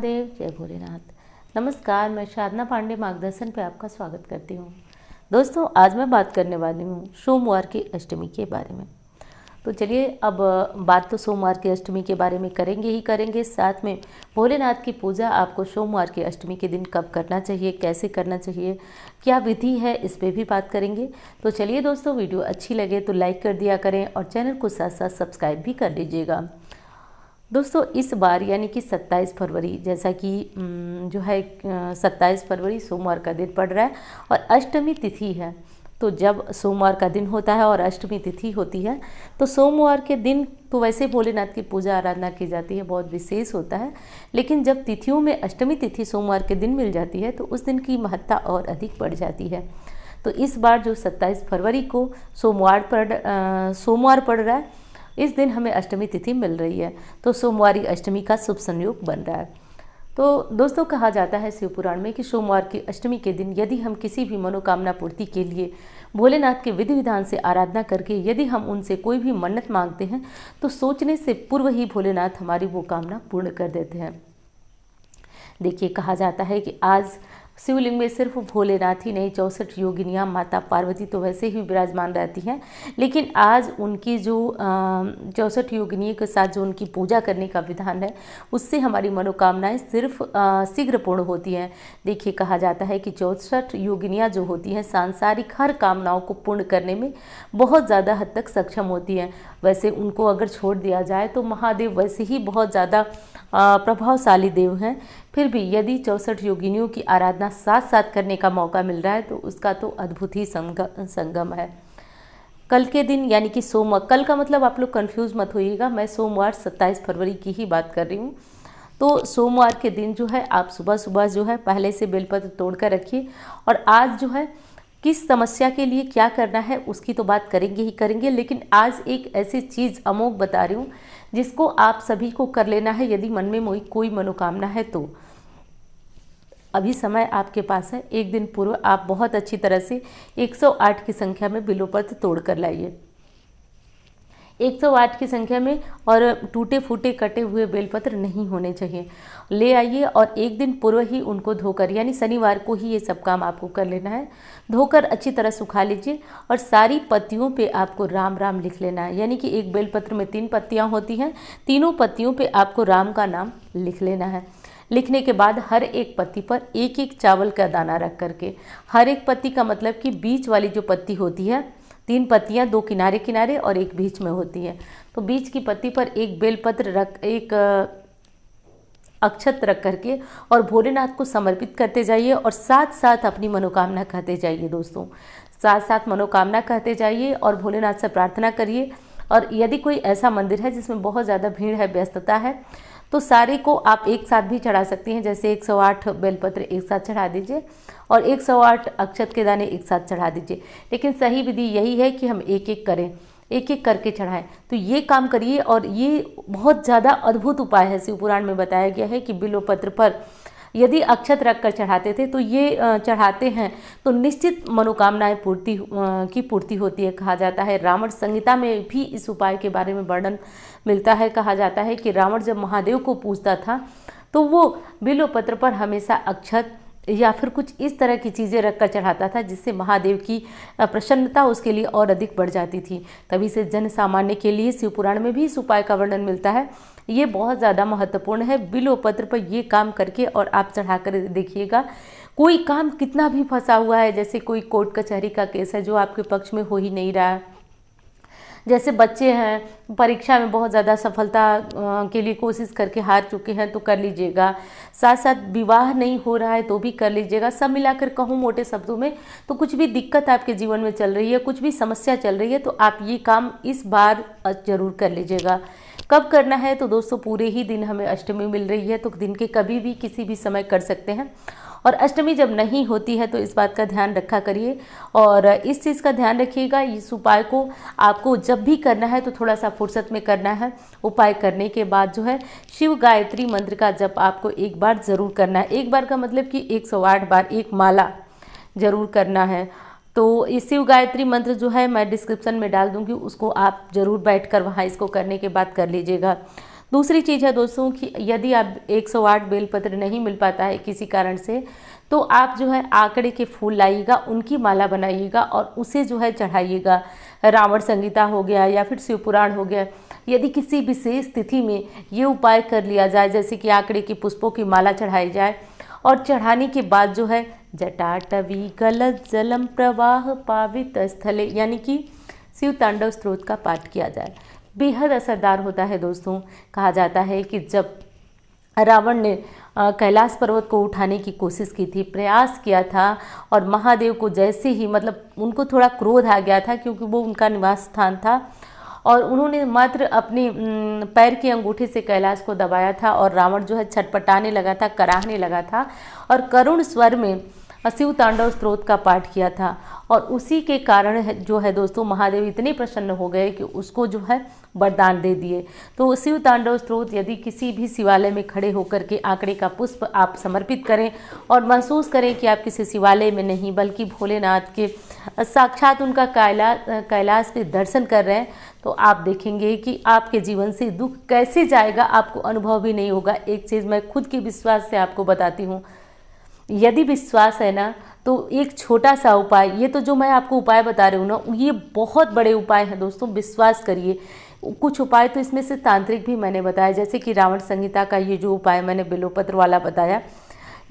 महादेव, जय भोलेनाथ। नमस्कार, मैं साधना पांडे मार्गदर्शन पे आपका स्वागत करती हूँ। दोस्तों, आज मैं बात करने वाली हूँ सोमवार की अष्टमी के बारे में। तो चलिए, अब बात तो सोमवार की अष्टमी के बारे में करेंगे ही करेंगे, साथ में भोलेनाथ की पूजा आपको सोमवार की अष्टमी के दिन कब करना चाहिए, कैसे करना चाहिए, क्या विधि है, इस पे भी बात करेंगे। तो चलिए दोस्तों, वीडियो अच्छी लगे तो लाइक कर दिया करें और चैनल को साथ साथ सब्सक्राइब भी कर लीजिएगा। दोस्तों, इस बार यानी कि 27 फरवरी, जैसा कि जो है 27 फरवरी सोमवार का दिन पड़ रहा है और अष्टमी तिथि है। तो जब सोमवार का दिन होता है और अष्टमी तिथि होती है तो सोमवार के दिन तो वैसे भोलेनाथ की पूजा आराधना की जाती है, बहुत विशेष होता है। लेकिन जब तिथियों में अष्टमी तिथि सोमवार के दिन मिल जाती है तो उस दिन की महत्ता और अधिक बढ़ जाती है। तो इस बार जो 27 फरवरी को सोमवार पड़ रहा है, इस दिन हमें अष्टमी तिथि मिल रही है, तो सोमवारी अष्टमी का शुभ संयोग बन रहा है। तो दोस्तों, कहा जाता है शिव पुराण में कि सोमवार की अष्टमी के दिन यदि हम किसी भी मनोकामना पूर्ति के लिए भोलेनाथ के विधि विधान से आराधना करके यदि हम उनसे कोई भी मन्नत मांगते हैं तो सोचने से पूर्व ही भोलेनाथ हमारी वो कामना पूर्ण कर देते हैं। देखिए, कहा जाता है कि आज शिवलिंग में सिर्फ भोलेनाथ ही नहीं, 64 योगिनियाँ माता पार्वती तो वैसे ही विराजमान रहती हैं, लेकिन आज उनकी जो 64 योगिनियों के साथ जो उनकी पूजा करने का विधान है, उससे हमारी मनोकामनाएं सिर्फ शीघ्र पूर्ण होती हैं। देखिए, कहा जाता है कि 64 योगिनियाँ जो होती हैं सांसारिक हर कामनाओं को पूर्ण करने में बहुत ज़्यादा हद तक सक्षम होती हैं। वैसे उनको अगर छोड़ दिया जाए तो महादेव वैसे ही बहुत ज़्यादा प्रभावशाली देव हैं, फिर भी यदि 64 योगिनियों की आराधना साथ साथ करने का मौका मिल रहा है तो उसका तो अद्भुत ही संगम है। कल के दिन यानी कि सोमवार, कल का मतलब आप लोग कंफ्यूज मत होइएगा, मैं सोमवार 27 फरवरी की ही बात कर रही हूँ। तो सोमवार के दिन जो है आप सुबह सुबह जो है पहले से बेलपत्र तोड़ कर रखिए, और आज जो है किस समस्या के लिए क्या करना है उसकी तो बात करेंगे ही करेंगे, लेकिन आज एक ऐसी चीज़ अमोघ बता रही हूँ जिसको आप सभी को कर लेना है यदि मन में कोई मनोकामना है तो। अभी समय आपके पास है, एक दिन पूर्व आप बहुत अच्छी तरह से 108 की संख्या में बिल्वपत्र तोड़ कर लाइए। 108 की संख्या में, और टूटे फूटे कटे हुए बेलपत्र नहीं होने चाहिए, ले आइए और एक दिन पूर्व ही उनको धोकर, यानी शनिवार को ही ये सब काम आपको कर लेना है। धोकर अच्छी तरह सुखा लीजिए और सारी पत्तियों पे आपको राम राम लिख लेना है, यानी कि एक बेलपत्र में 3 पत्तियाँ होती हैं, तीनों पत्तियों पे आपको राम का नाम लिख लेना है। लिखने के बाद हर एक पत्ती पर एक एक चावल का दाना रख करके, हर एक पत्ती का मतलब कि बीच वाली जो पत्ती होती है, 3 पत्तियां 2 किनारे किनारे और एक बीच में होती है, तो बीच की पत्ती पर एक बेलपत्र रख, एक अक्षत रख करके और भोलेनाथ को समर्पित करते जाइए और साथ साथ अपनी मनोकामना कहते जाइए। दोस्तों, साथ साथ मनोकामना कहते जाइए और भोलेनाथ से प्रार्थना करिए। और यदि कोई ऐसा मंदिर है जिसमें बहुत ज़्यादा भीड़ है, व्यस्तता है, तो सारे को आप एक साथ भी चढ़ा सकती हैं। जैसे 108 बेलपत्र एक साथ चढ़ा दीजिए और 108 अक्षत के दाने एक साथ चढ़ा दीजिए, लेकिन सही विधि यही है कि हम एक एक करें, एक एक करके चढ़ाएं। तो ये काम करिए, और ये बहुत ज़्यादा अद्भुत उपाय है। शिव पुराण में बताया गया है कि बिल्वपत्र पर यदि अक्षत रख कर चढ़ाते थे तो ये चढ़ाते हैं तो निश्चित मनोकामनाएं पूर्ति होती है। कहा जाता है, रावण संहिता में भी इस उपाय के बारे में वर्णन मिलता है। कहा जाता है कि रावण जब महादेव को पूजता था तो वो बिल्वपत्र पर हमेशा अक्षत या फिर कुछ इस तरह की चीज़ें रखकर चढ़ाता था, जिससे महादेव की प्रसन्नता उसके लिए और अधिक बढ़ जाती थी। तभी से जन सामान्य के लिए शिव पुराण में भी इस उपाय का वर्णन मिलता है। ये बहुत ज़्यादा महत्वपूर्ण है। बिल्वपत्र पर ये काम करके और आप चढ़ा कर देखिएगा, कोई काम कितना भी फंसा हुआ है, जैसे कोई कोर्ट कचहरी का केस है जो आपके पक्ष में हो ही नहीं रहा है, जैसे बच्चे हैं परीक्षा में बहुत ज़्यादा सफलता के लिए कोशिश करके हार चुके हैं तो कर लीजिएगा, साथ साथ विवाह नहीं हो रहा है तो भी कर लीजिएगा। सब मिलाकर कहूँ मोटे शब्दों में तो कुछ भी दिक्कत आपके जीवन में चल रही है, कुछ भी समस्या चल रही है, तो आप ये काम इस बार ज़रूर कर लीजिएगा। कब करना है तो दोस्तों, पूरे ही दिन हमें अष्टमी मिल रही है, तो दिन के कभी भी किसी भी समय कर सकते हैं। और अष्टमी जब नहीं होती है तो इस बात का ध्यान रखा करिए, और इस चीज़ का ध्यान रखिएगा, इस उपाय को आपको जब भी करना है तो थोड़ा सा फुर्सत में करना है। उपाय करने के बाद जो है शिव गायत्री मंत्र का जप आपको एक बार ज़रूर करना है। एक बार का मतलब कि 108 बार एक माला ज़रूर करना है। तो ये शिव गायत्री मंत्र जो है मैं डिस्क्रिप्शन में डाल दूँगी, उसको आप ज़रूर बैठकर वहाँ इसको करने के बाद कर लीजिएगा। दूसरी चीज़ है दोस्तों कि यदि आप 108 बेलपत्र नहीं मिल पाता है किसी कारण से, तो आप जो है आंकड़े के फूल लाइएगा, उनकी माला बनाइएगा और उसे जो है चढ़ाइएगा। रावण संगीता हो गया या फिर शिवपुराण हो गया, यदि किसी विशेष तिथि में ये उपाय कर लिया जाए, जैसे कि आंकड़े के पुष्पों की माला चढ़ाई जाए और चढ़ाने के बाद जो है जटाटवी गलत जलम प्रवाह पावित स्थले यानी कि शिव तांडव स्तोत्र का पाठ किया जाए, बेहद असरदार होता है दोस्तों। कहा जाता है कि जब रावण ने कैलाश पर्वत को उठाने की कोशिश की थी, प्रयास किया था, और महादेव को जैसे ही मतलब उनको थोड़ा क्रोध आ गया था क्योंकि वो उनका निवास स्थान था, और उन्होंने मात्र अपने पैर के अंगूठे से कैलाश को दबाया था और रावण जो है छटपटाने लगा था, कराहने लगा था और करुण स्वर में शिव तांडव स्तोत्र का पाठ किया था। और उसी के कारण जो है दोस्तों महादेव इतने प्रसन्न हो गए कि उसको जो है वरदान दे दिए। तो शिव तांडव स्तोत्र यदि किसी भी शिवालय में खड़े होकर के आंकड़े का पुष्प आप समर्पित करें और महसूस करें कि आप किसी शिवालय में नहीं बल्कि भोलेनाथ के साक्षात उनका कैलाश पे दर्शन कर रहे हैं, तो आप देखेंगे कि आपके जीवन से दुख कैसे जाएगा, आपको अनुभव भी नहीं होगा। एक चीज़ मैं खुद के विश्वास से आपको बताती हूँ, यदि विश्वास है ना तो एक छोटा सा उपाय, ये तो जो मैं आपको उपाय बता रही हूँ ना, ये बहुत बड़े उपाय हैं दोस्तों, विश्वास करिए। कुछ उपाय तो इसमें से तांत्रिक भी मैंने बताया, जैसे कि रावण संहिता का ये जो उपाय मैंने बिल्वपत्र वाला बताया,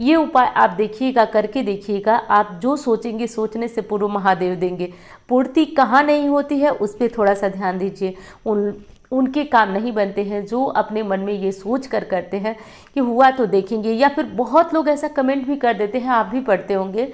ये उपाय आप देखिएगा, करके देखिएगा। आप जो सोचेंगे सोचने से पूर्व महादेव देंगे। पूर्ति कहाँ नहीं होती है उस पर थोड़ा सा ध्यान दीजिए। उनके काम नहीं बनते हैं जो अपने मन में ये सोच कर करते हैं कि हुआ तो देखेंगे। या फिर बहुत लोग ऐसा कमेंट भी कर देते हैं, आप भी पढ़ते होंगे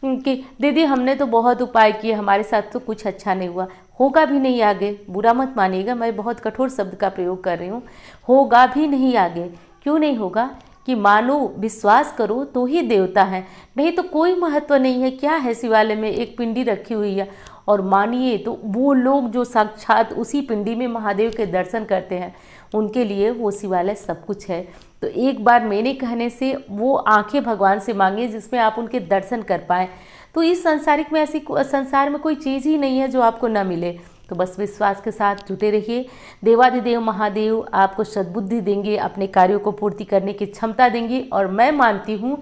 कि दीदी हमने तो बहुत उपाय किए, हमारे साथ तो कुछ अच्छा नहीं हुआ। होगा भी नहीं आगे, बुरा मत मानिएगा, मैं बहुत कठोर शब्द का प्रयोग कर रही हूँ। होगा भी नहीं आगे, क्यों नहीं होगा कि मानो विश्वास करो तो ही देवता है, नहीं तो कोई महत्व नहीं है। क्या है, शिवालय में एक पिंडी रखी हुई है और मानिए तो वो लोग जो साक्षात उसी पिंडी में महादेव के दर्शन करते हैं, उनके लिए वो शिवालय सब कुछ है। तो एक बार मेरे कहने से वो आंखें भगवान से मांगे जिसमें आप उनके दर्शन कर पाएँ। तो इस संसार में कोई चीज़ ही नहीं है जो आपको ना मिले। तो बस विश्वास के साथ जुटे रहिए। देवादिदेव महादेव आपको सद्बुद्धि देंगे, अपने कार्यों को पूर्ति करने की क्षमता देंगे। और मैं मानती हूँ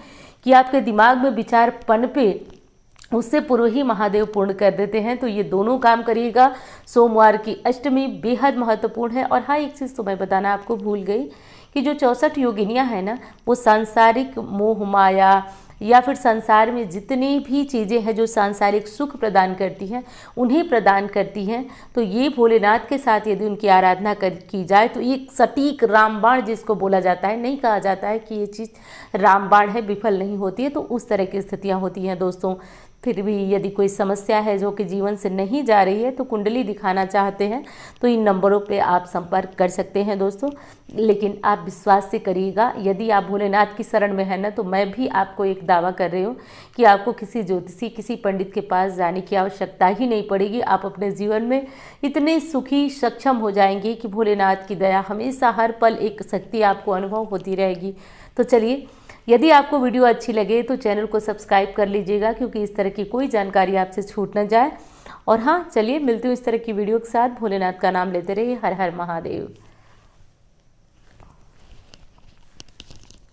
कि आपके दिमाग में विचार पनपे उससे पूर्व ही महादेव पूर्ण कर देते हैं। तो ये दोनों काम करिएगा। सोमवार की अष्टमी बेहद महत्वपूर्ण है। और हाँ, एक चीज़ तो मैं बताना आपको भूल गई कि जो 64 योगिनियाँ हैं ना, वो सांसारिक मोह माया या फिर संसार में जितनी भी चीज़ें हैं जो सांसारिक सुख प्रदान करती हैं, उन्हें प्रदान करती हैं। तो ये भोलेनाथ के साथ यदि उनकी आराधना की जाए तो एक सटीक रामबाण जिसको बोला जाता है, नहीं कहा जाता है कि ये चीज़ रामबाण है, विफल नहीं होती है। तो उस तरह की स्थितियाँ होती हैं दोस्तों। फिर भी यदि कोई समस्या है जो कि जीवन से नहीं जा रही है, तो कुंडली दिखाना चाहते हैं तो इन नंबरों पे आप संपर्क कर सकते हैं दोस्तों। लेकिन आप विश्वास से करिएगा। यदि आप भोलेनाथ की शरण में है ना, तो मैं भी आपको एक दावा कर रही हूँ कि आपको किसी ज्योतिषी, किसी पंडित के पास जाने की आवश्यकता ही नहीं पड़ेगी। आप अपने जीवन में इतने सुखी, सक्षम हो जाएंगे कि भोलेनाथ की दया हमेशा हर पल एक शक्ति आपको अनुभव होती रहेगी। तो चलिए, यदि आपको वीडियो अच्छी लगे तो चैनल को सब्सक्राइब कर लीजिएगा, क्योंकि इस तरह की कोई जानकारी आपसे छूट न जाए। और हाँ, चलिए मिलती हूँ इस तरह की वीडियो के साथ। भोलेनाथ का नाम लेते रहिए। हर हर महादेव।